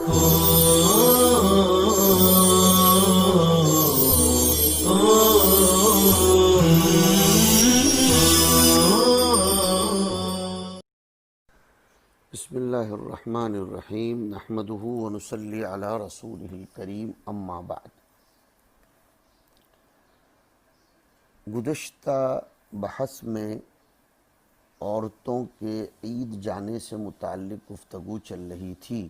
بسم اللہ الرحمن الرحیم نحمدہ ونصلی علی رسولہ الکریم اما بعد۔ گزشتہ بحث میں عورتوں کے عید جانے سے متعلق گفتگو چل رہی تھی۔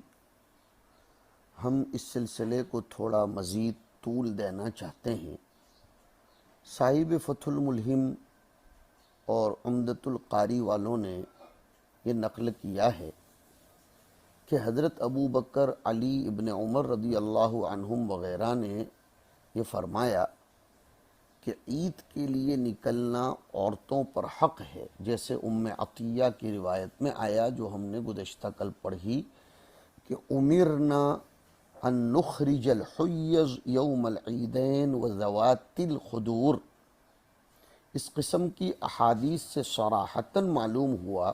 ہم اس سلسلے کو تھوڑا مزید طول دینا چاہتے ہیں۔ صاحب فتح الملہم اور عمدۃ القاری والوں نے یہ نقل کیا ہے کہ حضرت ابو بکر، علی ابن عمر رضی اللہ عنہم وغیرہ نے یہ فرمایا کہ عید کے لیے نکلنا عورتوں پر حق ہے، جیسے ام عطیہ کی روایت میں آیا جو ہم نے گزشتہ کل پڑھی کہ امرنا ان نخرج الحیض یوم العیدین وذوات الخدور۔ اس قسم کی احادیث سے صراحتاً معلوم ہوا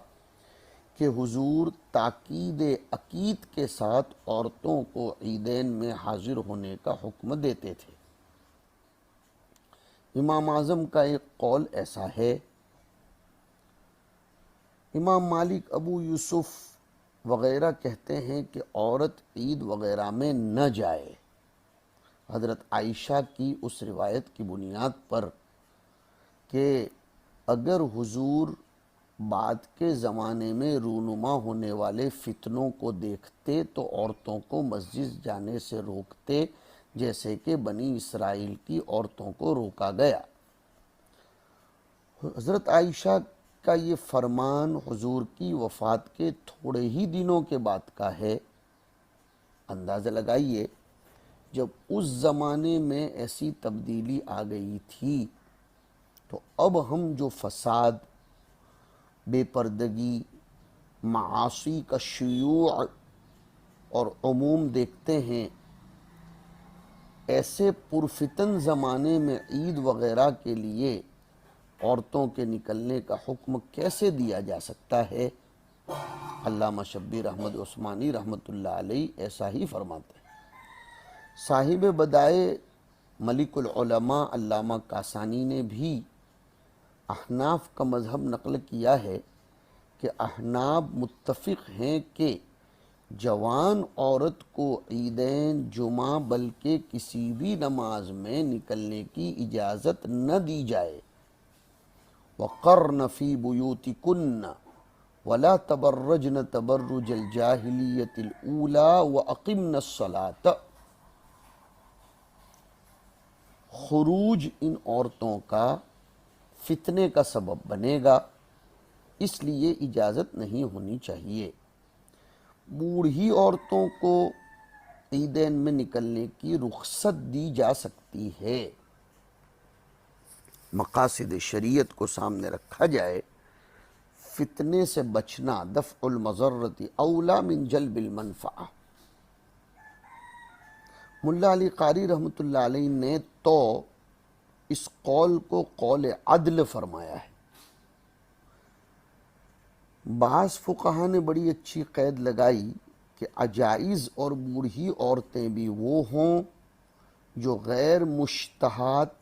کہ حضور تاکید عقید کے ساتھ عورتوں کو عیدین میں حاضر ہونے کا حکم دیتے تھے۔ امام اعظم کا ایک قول ایسا ہے۔ امام مالک، ابو یوسف وغیرہ کہتے ہیں کہ عورت عید وغیرہ میں نہ جائے، حضرت عائشہ کی اس روایت کی بنیاد پر کہ اگر حضور بعد کے زمانے میں رونما ہونے والے فتنوں کو دیکھتے تو عورتوں کو مسجد جانے سے روکتے، جیسے کہ بنی اسرائیل کی عورتوں کو روکا گیا۔ حضرت عائشہ کا یہ فرمان حضور کی وفات کے تھوڑے ہی دنوں کے بعد کا ہے۔ اندازہ لگائیے، جب اس زمانے میں ایسی تبدیلی آ گئی تھی تو اب ہم جو فساد، بے پردگی، معاصی کا شیوع اور عموم دیکھتے ہیں، ایسے پرفتن زمانے میں عید وغیرہ کے لیے عورتوں کے نکلنے کا حکم کیسے دیا جا سکتا ہے؟ علامہ شبیر احمد عثمانی رحمۃ اللہ علیہ ایسا ہی فرماتے ہیں۔ صاحب بدائع ملک العلماء علامہ کاسانی نے بھی احناف کا مذہب نقل کیا ہے کہ احناف متفق ہیں کہ جوان عورت کو عیدین، جمعہ بلکہ کسی بھی نماز میں نکلنے کی اجازت نہ دی جائے۔ وَقَرْنَ فِي بُيُوتِكُنَّ وَلَا تَبَرَّجْنَ تَبَرُّجَ الْجَاهِلِيَّةِ الْأُولَى وَأَقِمْنَ الصَّلَاةَ۔ خروج ان عورتوں کا فتنے کا سبب بنے گا، اس لیے اجازت نہیں ہونی چاہیے۔ بوڑھی عورتوں کو عیدین میں نکلنے کی رخصت دی جا سکتی ہے۔ مقاصد شریعت کو سامنے رکھا جائے، فتنے سے بچنا، دفع المضرۃ اولا من جلب المنفعہ۔ ملا علی قاری رحمۃ اللہ علیہ نے تو اس قول کو قول عدل فرمایا ہے۔ بعض فقہا نے بڑی اچھی قید لگائی کہ عجائز اور بوڑھی عورتیں بھی وہ ہوں جو غیر مشتہات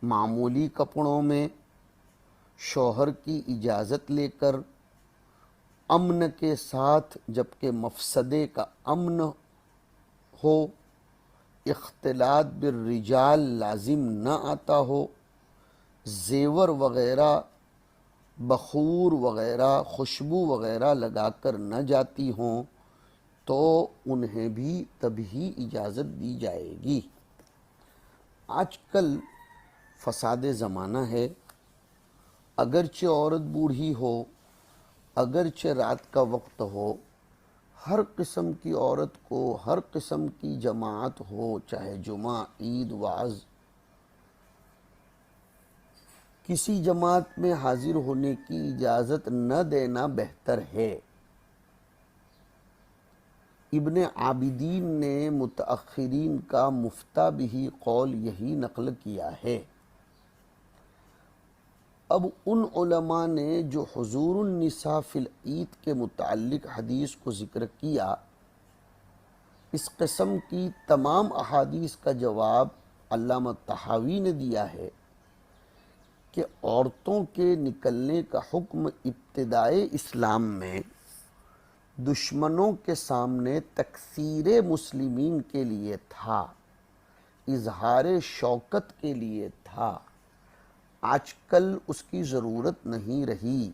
معمولی کپڑوں میں شوہر کی اجازت لے کر امن کے ساتھ، جبکہ مفسدے کا امن ہو، اختلاط بالرجال لازم نہ آتا ہو، زیور وغیرہ، بخور وغیرہ، خوشبو وغیرہ لگا کر نہ جاتی ہوں تو انہیں بھی تبھی اجازت دی جائے گی۔ آج کل فساد زمانہ ہے، اگرچہ عورت بوڑھی ہو، اگرچہ رات کا وقت ہو، ہر قسم کی عورت کو ہر قسم کی جماعت ہو، چاہے جمعہ، عید، وعظ، کسی جماعت میں حاضر ہونے کی اجازت نہ دینا بہتر ہے۔ ابن عابدین نے متأخرین کا مفتہ بھی قول یہی نقل کیا ہے۔ اب ان علماء نے جو حضور النساء فی العید کے متعلق حدیث کو ذکر کیا، اس قسم کی تمام احادیث کا جواب علامہ طحاوی نے دیا ہے کہ عورتوں کے نکلنے کا حکم ابتدائے اسلام میں دشمنوں کے سامنے تکثیر مسلمین کے لیے تھا، اظہار شوکت کے لیے تھا۔ آج کل اس کی ضرورت نہیں رہی۔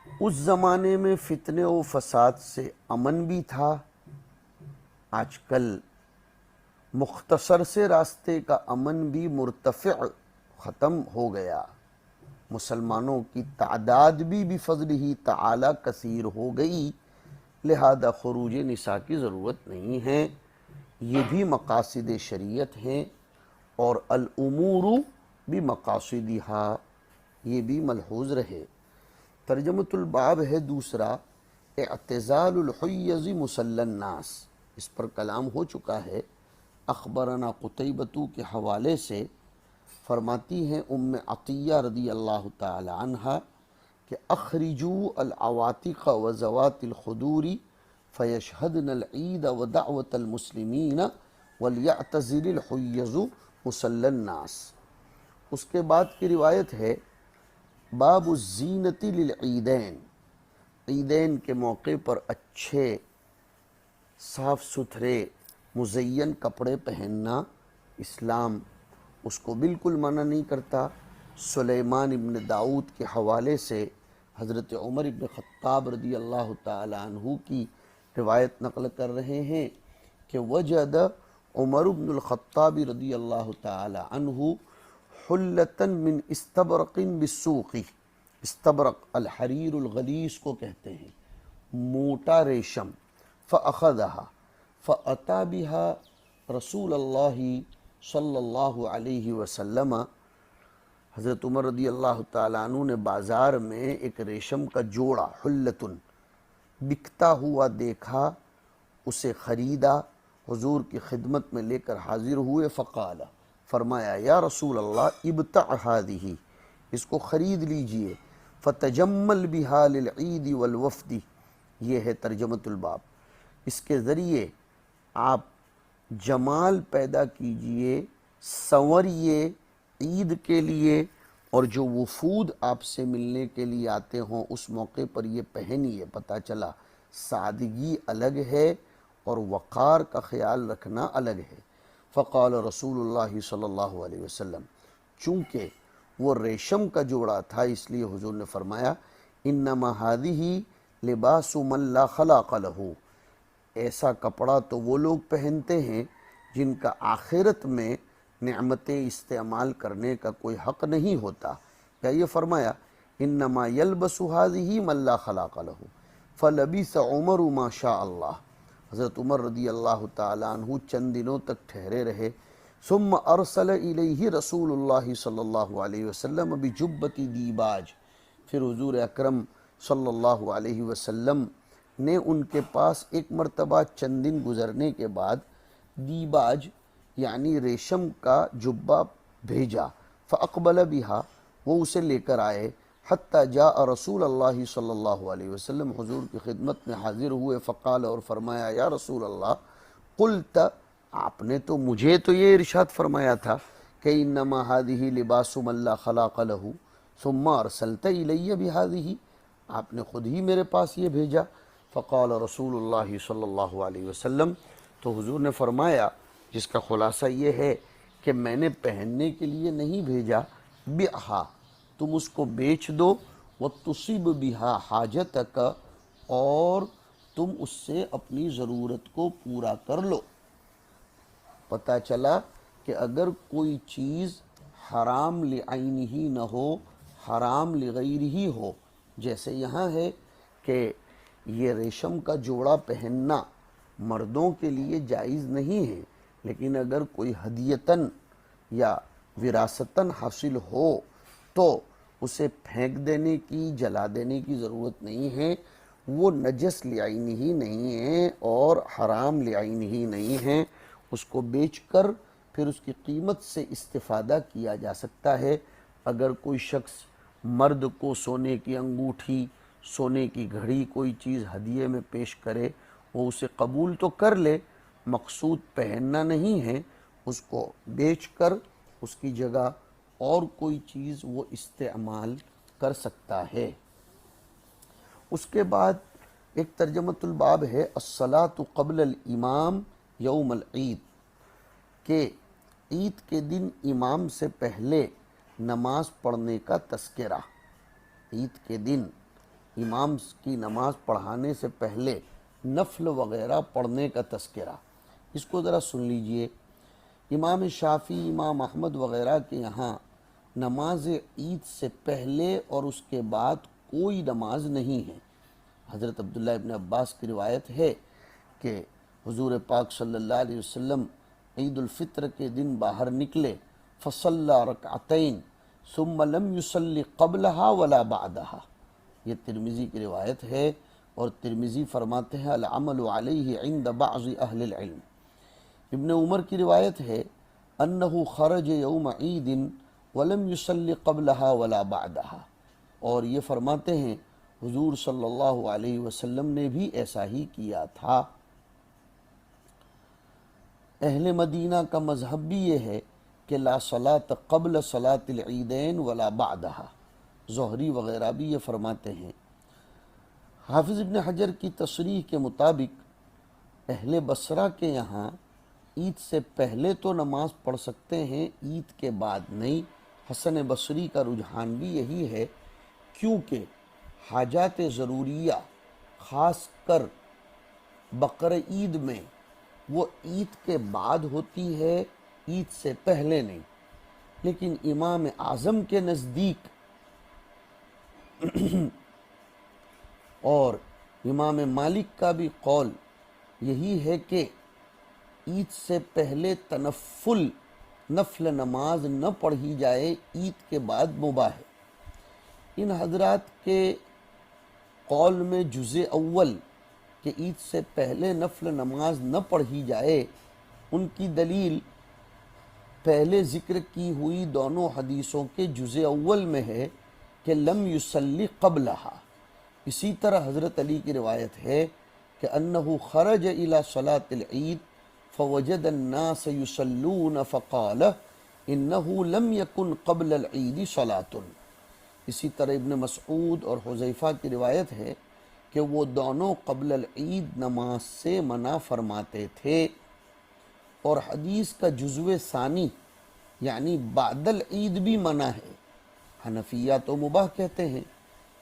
اس زمانے میں فتنے و فساد سے امن بھی تھا، آج کل مختصر سے راستے کا امن بھی مرتفع ختم ہو گیا، مسلمانوں کی تعداد بھی بفضل ہی تعالی کثیر ہو گئی، لہذا خروج نساء کی ضرورت نہیں ہے۔ یہ بھی مقاصد شریعت ہیں، اور الامور بمقاصدہا، یہ بھی ملحوظ رہے۔ ترجمۃ الباب ہے دوسرا، اعتزال الحیض مصلی الناس، اس پر کلام ہو چکا ہے۔ اخبرنا قتیبۃ کے حوالے سے فرماتی ہیں ام عطیہ رضی اللہ تعالی عنہا کہ اخرجوا العواتق وذوات الخدور فیشہدن العید ودعوت المسلمین ولیعتزل الحیض مصلی الناس۔ اس کے بعد کی روایت ہے باب الزینۃ للعیدین، عیدین کے موقع پر اچھے صاف ستھرے مزین کپڑے پہننا، اسلام اس کو بالکل منع نہیں کرتا۔ سلیمان ابن داؤد کے حوالے سے حضرت عمر ابن خطاب رضی اللہ تعالی عنہ کی روایت نقل کر رہے ہیں کہ وجد عمر بن الخطاب رضی اللہ تعالی عنہ حلتاً من استبرق بالسوق، استبرق الحریر الغلیظ کو کہتے ہیں، موٹا ریشم، فأخذها فأتى بها رسول اللہ صلی اللہ علیہ وسلم۔ حضرت عمر رضی اللہ تعالیٰ عنہ نے بازار میں ایک ریشم کا جوڑا حلتن بکتا ہوا دیکھا، اسے خریدا، حضور کی خدمت میں لے کر حاضر ہوئے، فقال، فرمایا یا رسول اللہ ابتع هذه، اس کو خرید لیجئے، فتجمل بها للعید والوفد۔ یہ ہے ترجمۃ الباب، اس کے ذریعے آپ جمال پیدا کیجئے، سنوریے عید کے لیے، اور جو وفود آپ سے ملنے کے لیے آتے ہوں اس موقع پر یہ پہنیے۔ پتہ چلا سادگی الگ ہے اور وقار کا خیال رکھنا الگ ہے۔ فقال رسول اللہ صلی اللہ علیہ وسلم، چونکہ وہ ریشم کا جوڑا تھا اس لیے حضور نے فرمایا انما هذه لباس من لا خلاق له، ایسا کپڑا تو وہ لوگ پہنتے ہیں جن کا آخرت میں نعمتیں استعمال کرنے کا کوئی حق نہیں ہوتا۔ یا یہ فرمایا انما یلبس هذه من لا خلاق له، فلبث عمر ما شاء اللہ۔ حضرت عمر رضی اللہ تعالیٰ عنہ چند دنوں تک ٹھہرے رہے، ثم ارسل الیہ رسول اللہ صلی اللہ علیہ وسلم بجبۃ دیباج، پھر حضور اکرم صلی اللہ علیہ وسلم نے ان کے پاس ایک مرتبہ چند دن گزرنے کے بعد دیباج یعنی ریشم کا جبہ بھیجا، فاقبل بہا، وہ اسے لے کر آئے، حتی جاء رسول اللہ صلی اللہ علیہ وسلم، حضور کی خدمت میں حاضر ہوئے، فقال، اور فرمایا یا رسول اللہ قلت، آپ نے تو مجھے تو یہ ارشاد فرمایا تھا کہ انما هذه لباس من لا خلاق له ثم ارسلت الی بهذه، آپ نے خود ہی میرے پاس یہ بھیجا۔ فقال رسول اللہ صلی اللہ علیہ وسلم، تو حضور نے فرمایا جس کا خلاصہ یہ ہے کہ میں نے پہننے کے لیے نہیں بھیجا، بِعْہا، تم اس کو بیچ دو، وَتُصِبْ بِهَا حَاجَتَكَ، اور تم اس سے اپنی ضرورت کو پورا کر لو۔ پتہ چلا کہ اگر کوئی چیز حرام لعینہ نہ ہو، حرام لغیرہ ہو، جیسے یہاں ہے کہ یہ ریشم کا جوڑا پہننا مردوں کے لیے جائز نہیں ہے، لیکن اگر کوئی ہدیتاً یا وراثتاً حاصل ہو تو اسے پھینک دینے کی، جلا دینے کی ضرورت نہیں ہے، وہ نجس لعینہ ہی نہیں ہے اور حرام لعینہ ہی نہیں ہے، اس کو بیچ کر پھر اس کی قیمت سے استفادہ کیا جا سکتا ہے۔ اگر کوئی شخص مرد کو سونے کی انگوٹھی، سونے کی گھڑی، کوئی چیز ہدیے میں پیش کرے، وہ اسے قبول تو کر لے، مقصود پہننا نہیں ہے، اس کو بیچ کر اس کی جگہ اور کوئی چیز وہ استعمال کر سکتا ہے۔ اس کے بعد ایک ترجمۃ الباب ہے الصلاۃ قبل الامام یوم العید، کہ عید کے دن امام سے پہلے نماز پڑھنے کا تذکرہ۔ عید کے دن امام کی نماز پڑھانے سے پہلے نفل وغیرہ پڑھنے کا تذکرہ۔ اس کو ذرا سن لیجئے، امام شافعی، امام احمد وغیرہ کے یہاں نماز عید سے پہلے اور اس کے بعد کوئی نماز نہیں ہے۔ حضرت عبداللہ ابن عباس کی روایت ہے کہ حضور پاک صلی اللہ علیہ وسلم عید الفطر کے دن باہر نکلے، فصلی رکعتین ثم لم یصلی قبلہا ولا بعدہا۔ یہ ترمذی کی روایت ہے، اور ترمذی فرماتے ہیں العمل علیہ عند بعض اہل العلم۔ ابن عمر کی روایت ہے انہ خرج یوم عید ولم یصلی قبلہا ولا بعدہا، اور یہ فرماتے ہیں حضور صلی اللہ علیہ وسلم نے بھی ایسا ہی کیا تھا۔ اہل مدینہ کا مذہب بھی یہ ہے کہ لا صلاۃ قبل صلاۃ العیدین ولا بعدہا، زہری وغیرہ بھی یہ فرماتے ہیں۔ حافظ ابن حجر کی تصریح کے مطابق اہل بصرہ کے یہاں عید سے پہلے تو نماز پڑھ سکتے ہیں، عید کے بعد نہیں۔ حسن بصری کا رجحان بھی یہی ہے، کیونکہ حاجات ضروریہ خاص کر بقر عید میں وہ عید کے بعد ہوتی ہے، عید سے پہلے نہیں۔ لیکن امام اعظم کے نزدیک اور امام مالک کا بھی قول یہی ہے کہ عید سے پہلے نفل نماز نہ پڑھی جائے، عید کے بعد مباح ہے۔ ان حضرات کے قول میں جزء اول کہ عید سے پہلے نفل نماز نہ پڑھی جائے، ان کی دلیل پہلے ذکر کی ہوئی دونوں حدیثوں کے جزء اول میں ہے کہ لم یصلی قبلہا۔ اسی طرح حضرت علی کی روایت ہے کہ انہ خرج الی صلاۃ العید فوجد الناس یصلون فقال انہ لم یکن قبل العید صلاۃ۔ اسی طرح ابن مسعود اور حذیفہ کی روایت ہے کہ وہ دونوں قبل العید نماز سے منع فرماتے تھے۔ اور حدیث کا جزو ثانی یعنی بعد العید بھی منع ہے۔ حنفیہ تو مباح کہتے ہیں،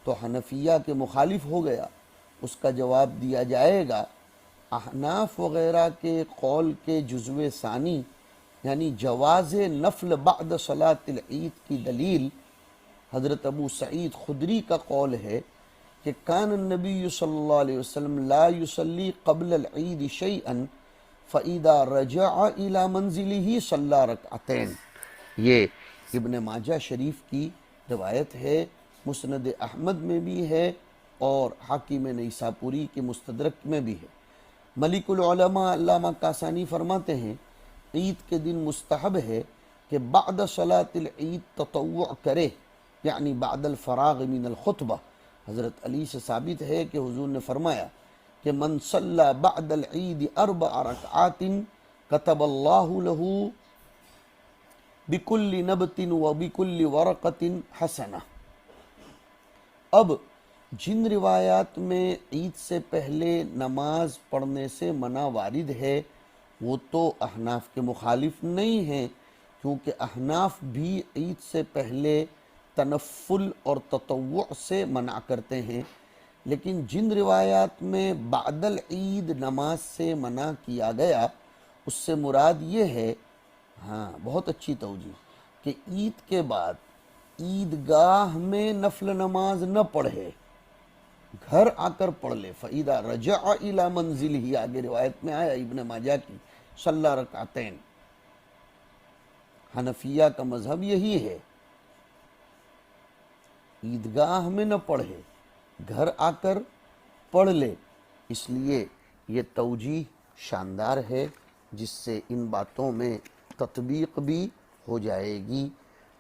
تو حنفیہ کے مخالف ہو گیا۔ اس کا جواب دیا جائے گا احناف وغیرہ کے قول کے جزو ثانی یعنی جواز نفل بعد صلاۃ العید کی دلیل حضرت ابو سعید خدری کا قول ہے کہ کان النبی صلی اللہ علیہ وسلم لا یصلی قبل العید شیئا فاذا رجع الى منزلہ صلی رکعتین۔ یہ ابن ماجہ شریف کی روایت ہے، مسند احمد میں بھی ہے، اور حاکم نیسابوری کے مستدرک میں بھی ہے۔ ملک العلماء علامہ کاسانی فرماتے ہیں عید کے دن مستحب ہے کہ بعد صلاۃ العید تطوع کرے، یعنی بعد الفراغ من الخطبہ۔ حضرت علی سے ثابت ہے کہ حضور نے فرمایا کہ من صلی بعد العید 4 رکعات کتب اللہ لہ بکل نبت و بکل ورقت حسنہ۔ اب جن روایات میں عید سے پہلے نماز پڑھنے سے منع وارد ہے وہ تو احناف کے مخالف نہیں ہیں، کیونکہ احناف بھی عید سے پہلے تنفل اور تطوع سے منع کرتے ہیں۔ لیکن جن روایات میں بعد العید نماز سے منع کیا گیا اس سے مراد یہ ہے، ہاں بہت اچھی توجہ، کہ عید کے بعد عیدگاہ میں نفل نماز نہ پڑھے، گھر آ کر پڑھ لے۔ فَإِذَا رَجَعَ إِلَى مَنزِلِهِ، آگے روایت میں آیا ابن ماجہ کی، صلی رکعتین۔ حنفیہ کا مذہب یہی ہے، عیدگاہ میں نہ پڑھے، گھر آ کر پڑھ لے۔ اس لیے یہ توجیہ شاندار ہے جس سے ان باتوں میں تطبیق بھی ہو جائے گی۔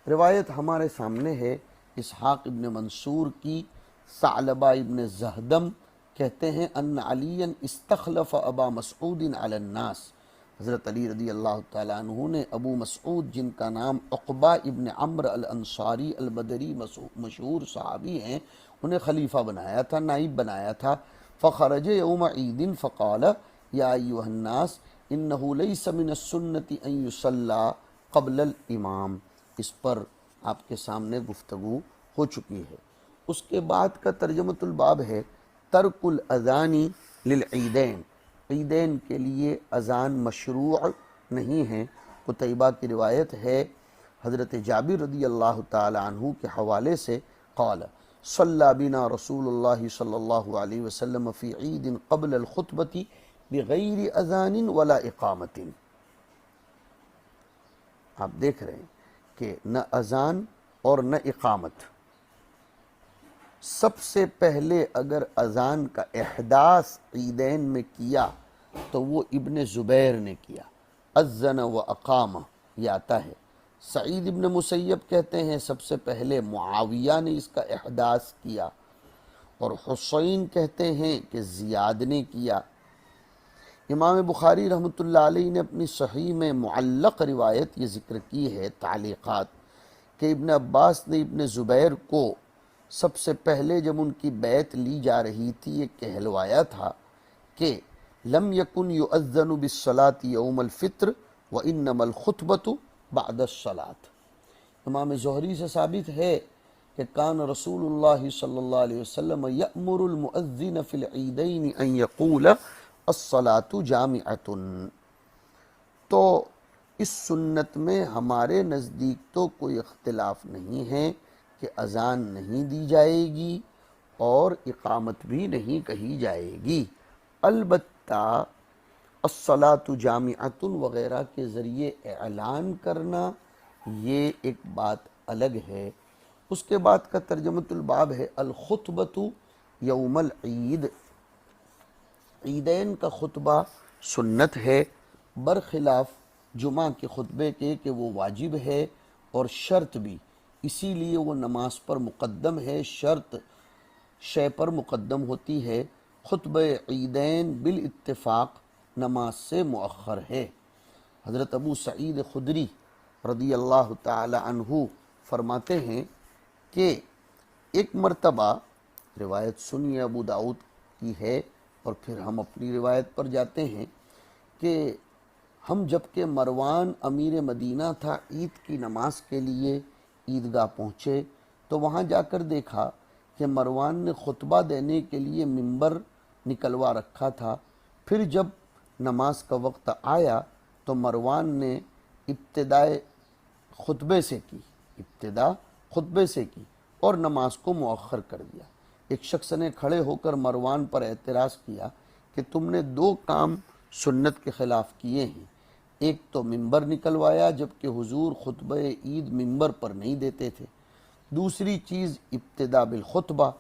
روایت ہمارے سامنے ہے اسحاق ابن منصور کی، ثعلبہ ابن زہدم کہتے ہیں ان علی استخلف ابا مسعود علی الناس، حضرت علی رضی اللہ تعالیٰ عنہ نے ابو مسعود جن کا نام عقبہ ابن عمرو الانصاری البدری مشہور صحابی ہیں، انہیں خلیفہ بنایا تھا، نائب بنایا تھا۔ فخرج یوم عید فقال یا ایھا الناس انہ لیس من السنة ان یصلی قبل الامام، اس پر آپ کے سامنے گفتگو ہو چکی ہے۔ اس کے بعد کا ترجمۃ الباب ہے ترک الاذان للعیدین، عیدین کے لیے اذان مشروع نہیں ہے۔ قتیبہ کی روایت ہے حضرت جابر رضی اللہ تعالی عنہ کے حوالے سے، قال صلی بنا رسول اللہ صلی اللہ علیہ وسلم فی عید قبل الخطبۃ بغیر اذان ولا اقامت۔ آپ دیکھ رہے ہیں کہ نہ اذان اور نہ اقامت، سب سے پہلے اگر اذان کا احداث عیدین میں کیا تو وہ ابن زبیر نے کیا، اذن و اقامہ یہ آتا ہے۔ سعید ابن مسیب کہتے ہیں سب سے پہلے معاویہ نے اس کا احداث کیا، اور حسین کہتے ہیں کہ زیاد نے کیا۔ امام بخاری رحمۃ اللہ علیہ نے اپنی صحیح میں معلق روایت یہ ذکر کی ہے، تعلیقات، کہ ابن عباس نے ابن زبیر کو سب سے پہلے جب ان کی بیعت لی جا رہی تھی یہ کہلوایا تھا کہ لم یکن یؤذن بالصلاة یوم الفطر وانما الخطبۃ بعد الصلاة۔ امام زہری سے ثابت ہے کہ کان رسول اللہ صلی اللہ علیہ وسلم یأمر المؤذن فی العیدین ان یقول الصلاة جامعۃ۔ تو اس سنت میں ہمارے نزدیک تو کوئی اختلاف نہیں ہے کہ اذان نہیں دی جائے گی اور اقامت بھی نہیں کہی جائے گی، البتہ الصلاة جامعۃ وغیرہ کے ذریعے اعلان کرنا یہ ایک بات الگ ہے۔ اس کے بعد کا ترجمۃ الباب ہے الخطبۃ یوم العید، عیدین کا خطبہ سنت ہے برخلاف جمعہ کے خطبے کے کہ وہ واجب ہے اور شرط بھی، اسی لیے وہ نماز پر مقدم ہے، شرط شے پر مقدم ہوتی ہے۔ خطبہ عیدین بالاتفاق نماز سے مؤخر ہے۔ حضرت ابو سعید خدری رضی اللہ تعالی عنہ فرماتے ہیں کہ ایک مرتبہ، روایت سنیے ابو داؤد کی ہے اور پھر ہم اپنی روایت پر جاتے ہیں، کہ ہم جب کہ مروان امیر مدینہ تھا عید کی نماز کے لیے عیدگاہ پہنچے تو وہاں جا کر دیکھا کہ مروان نے خطبہ دینے کے لیے ممبر نکلوا رکھا تھا۔ پھر جب نماز کا وقت آیا تو مروان نے ابتدا خطبے سے کی اور نماز کو مؤخر کر دیا۔ ایک شخص نے کھڑے ہو کر مروان پر اعتراض کیا کہ تم نے دو کام سنت کے خلاف کیے ہیں، ایک تو ممبر نکلوایا جبکہ حضور خطبہ عید ممبر پر نہیں دیتے تھے، دوسری چیز ابتدا بالخطبہ۔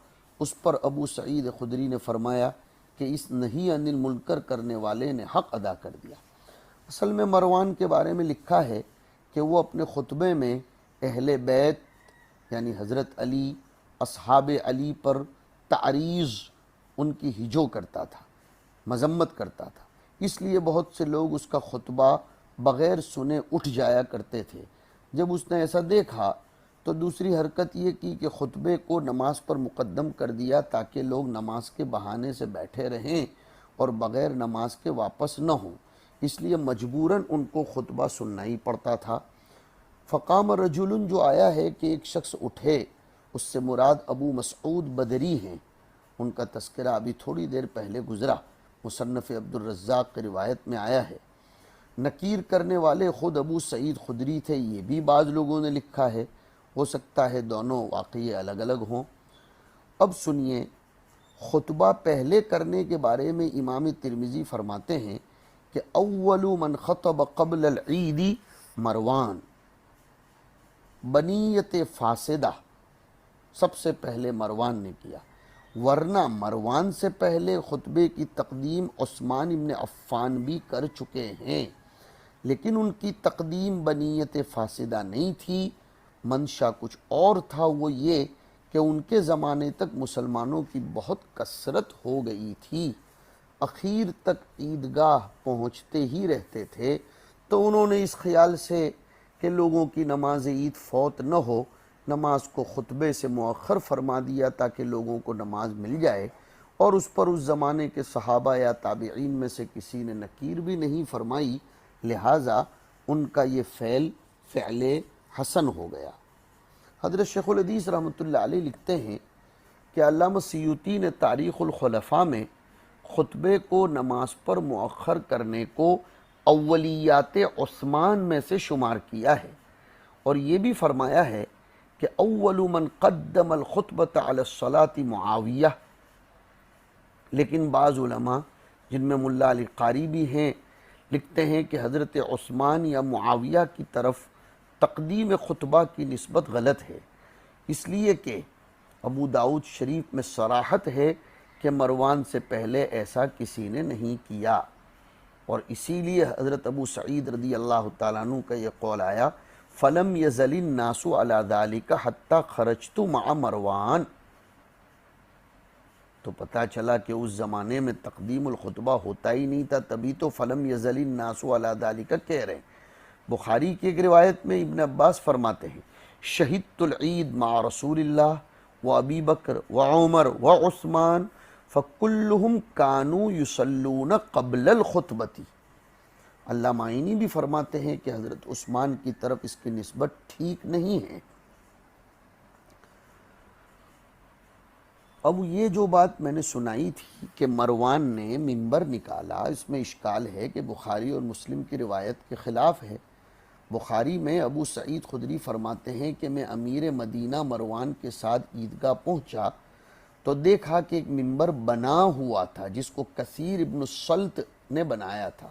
اس پر ابو سعید خدری نے فرمایا کہ اس نہی عن المنکر کرنے والے نے حق ادا کر دیا۔ اصل میں مروان کے بارے میں لکھا ہے کہ وہ اپنے خطبے میں اہل بیت یعنی حضرت علی، اصحاب علی پر تعریض، ان کی ہجو کرتا تھا، مذمت کرتا تھا، اس لیے بہت سے لوگ اس کا خطبہ بغیر سنے اٹھ جایا کرتے تھے۔ جب اس نے ایسا دیکھا تو دوسری حرکت یہ کی کہ خطبے کو نماز پر مقدم کر دیا تاکہ لوگ نماز کے بہانے سے بیٹھے رہیں اور بغیر نماز کے واپس نہ ہوں، اس لیے مجبوراً ان کو خطبہ سننا ہی پڑتا تھا۔ فقام رجل، جو آیا ہے کہ ایک شخص اٹھے، اس سے مراد ابو مسعود بدری ہیں، ان کا تذکرہ ابھی تھوڑی دیر پہلے گزرا، مصنف عبد الرزاق کی روایت میں آیا ہے۔ نکیر کرنے والے خود ابو سعید خدری تھے، یہ بھی بعض لوگوں نے لکھا ہے، ہو سکتا ہے دونوں واقعے الگ الگ ہوں۔ اب سنیے، خطبہ پہلے کرنے کے بارے میں امام ترمذی فرماتے ہیں کہ اول من خطب قبل العید مروان، بنیت فاسدہ، سب سے پہلے مروان نے کیا، ورنہ مروان سے پہلے خطبے کی تقدیم عثمان ابن عفان بھی کر چکے ہیں، لیکن ان کی تقدیم بنیت فاسدہ نہیں تھی، منشا کچھ اور تھا، وہ یہ کہ ان کے زمانے تک مسلمانوں کی بہت کثرت ہو گئی تھی، اخیر تک عیدگاہ پہنچتے ہی رہتے تھے، تو انہوں نے اس خیال سے کہ لوگوں کی نماز عید فوت نہ ہو، نماز کو خطبے سے مؤخر فرما دیا تاکہ لوگوں کو نماز مل جائے، اور اس پر اس زمانے کے صحابہ یا تابعین میں سے کسی نے نکیر بھی نہیں فرمائی، لہٰذا ان کا یہ فعل حسن ہو گیا۔ حضرت شیخ الحدیث رحمۃ اللہ علیہ لکھتے ہیں کہ علامہ سیوطی نے تاریخ الخلفاء میں خطبے کو نماز پر مؤخر کرنے کو اولیات عثمان میں سے شمار کیا ہے، اور یہ بھی فرمایا ہے کہ اول من قدم الخطبۃ علی الصلاۃ معاویہ، لیکن بعض علماء جن میں ملا علی قاری بھی ہیں لکھتے ہیں کہ حضرت عثمان یا معاویہ کی طرف تقدیم خطبہ کی نسبت غلط ہے، اس لیے کہ ابو داؤد شریف میں صراحت ہے کہ مروان سے پہلے ایسا کسی نے نہیں کیا، اور اسی لیے حضرت ابو سعید رضی اللہ تعالیٰ عنہ کا یہ قول آیا فَلَمْ يَزَلِ النَّاسُ عَلَى ذَلِكَ حَتَّى خَرَجْتُ مَعَ مروان۔ تو پتہ چلا کہ اس زمانے میں تقدیم الخطبہ ہوتا ہی نہیں تھا، تبھی تو فَلَمْ يَزَلِ النَّاسُ عَلَى ذَلِكَ کہہ رہے ہیں۔ بخاری کی ایک روایت میں ابن عباس فرماتے ہیں شہدت العید مع رسول اللہ و ابی بکر و عمر و عثمان فکلہم کانوا یصلون قبل الخطبۃ۔ علامہ معینی بھی فرماتے ہیں کہ حضرت عثمان کی طرف اس کی نسبت ٹھیک نہیں ہے۔ اب یہ جو بات میں نے سنائی تھی کہ مروان نے منبر نکالا، اس میں اشکال ہے کہ بخاری اور مسلم کی روایت کے خلاف ہے۔ بخاری میں ابو سعید خدری فرماتے ہیں کہ میں امیر مدینہ مروان کے ساتھ عیدگاہ پہنچا تو دیکھا کہ ایک منبر بنا ہوا تھا جس کو کثیر ابن السلط نے بنایا تھا۔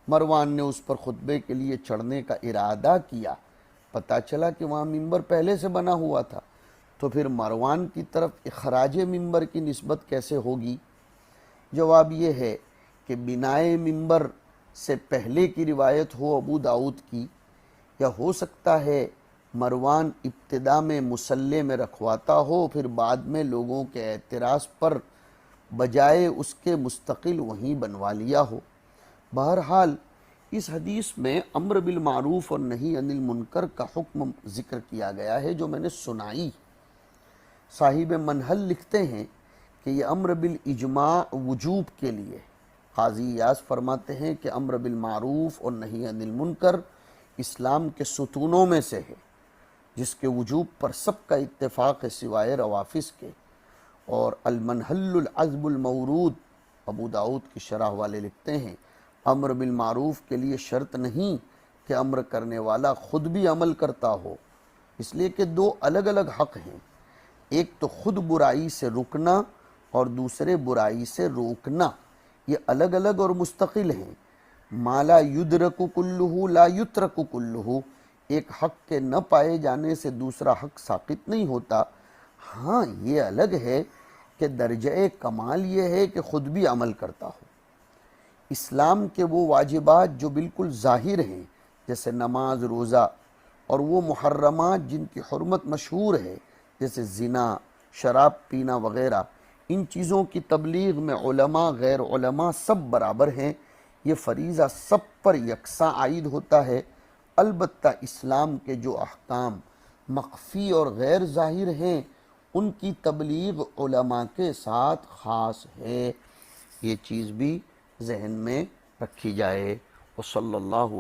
مروان نے اس پر خطبے کے لیے چڑھنے کا ارادہ کیا، پتہ چلا کہ وہاں منبر پہلے سے بنا ہوا تھا، تو پھر مروان کی طرف اخراج منبر کی نسبت کیسے ہوگی؟ جواب یہ ہے کہ بنائے منبر سے پہلے کی روایت ہو ابو داؤد کی، یا ہو سکتا ہے مروان ابتدا میں مصلی میں رکھواتا ہو، پھر بعد میں لوگوں کے اعتراض پر بجائے اس کے مستقل وہیں بنوا لیا ہو۔ بہرحال اس حدیث میں امر بالمعروف اور نہی عن المنکر کا حکم ذکر کیا گیا ہے جو میں نے سنائی۔ صاحب منحل لکھتے ہیں کہ یہ امر بالاجماع وجوب کے لیے، قاضی ایاز فرماتے ہیں کہ امر بالمعروف اور نہی عن المنکر اسلام کے ستونوں میں سے ہے جس کے وجوب پر سب کا اتفاق ہے سوائے روافض کے۔ اور المنحل العذب المورود ابو داؤد کی شرح والے لکھتے ہیں امر بالمعروف کے لیے شرط نہیں کہ امر کرنے والا خود بھی عمل کرتا ہو، اس لیے کہ دو الگ الگ حق ہیں، ایک تو خود برائی سے رکنا اور دوسرے برائی سے روکنا، یہ الگ الگ اور مستقل ہیں۔ ما لا یدرک کلہ لا یترک کلہ، ایک حق کے نہ پائے جانے سے دوسرا حق ساقط نہیں ہوتا۔ ہاں یہ الگ ہے کہ درجہ کمال یہ ہے کہ خود بھی عمل کرتا ہو۔ اسلام کے وہ واجبات جو بالکل ظاہر ہیں جیسے نماز، روزہ، اور وہ محرمات جن کی حرمت مشہور ہے جیسے زنا، شراب پینا وغیرہ، ان چیزوں کی تبلیغ میں علماء غیر علماء سب برابر ہیں، یہ فریضہ سب پر یکساں عائد ہوتا ہے۔ البتہ اسلام کے جو احکام مخفی اور غیر ظاہر ہیں ان کی تبلیغ علماء کے ساتھ خاص ہے، یہ چیز بھی ذہن میں رکھی جائے۔ وصلی اللہ